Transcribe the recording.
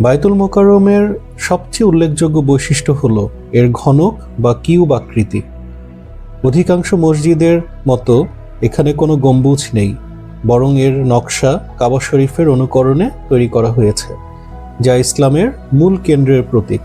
বায়তুল মোকাররমের সবচেয়ে উল্লেখযোগ্য বৈশিষ্ট্য হল এর ঘনক বা কিউব আকৃতি। অধিকাংশ মসজিদের মতো এখানে কোনো গম্বুজ নেই, বরং এর নকশা কাবা শরীফের অনুকরণে তৈরি করা হয়েছে, যা ইসলামের মূল কেন্দ্রের প্রতীক।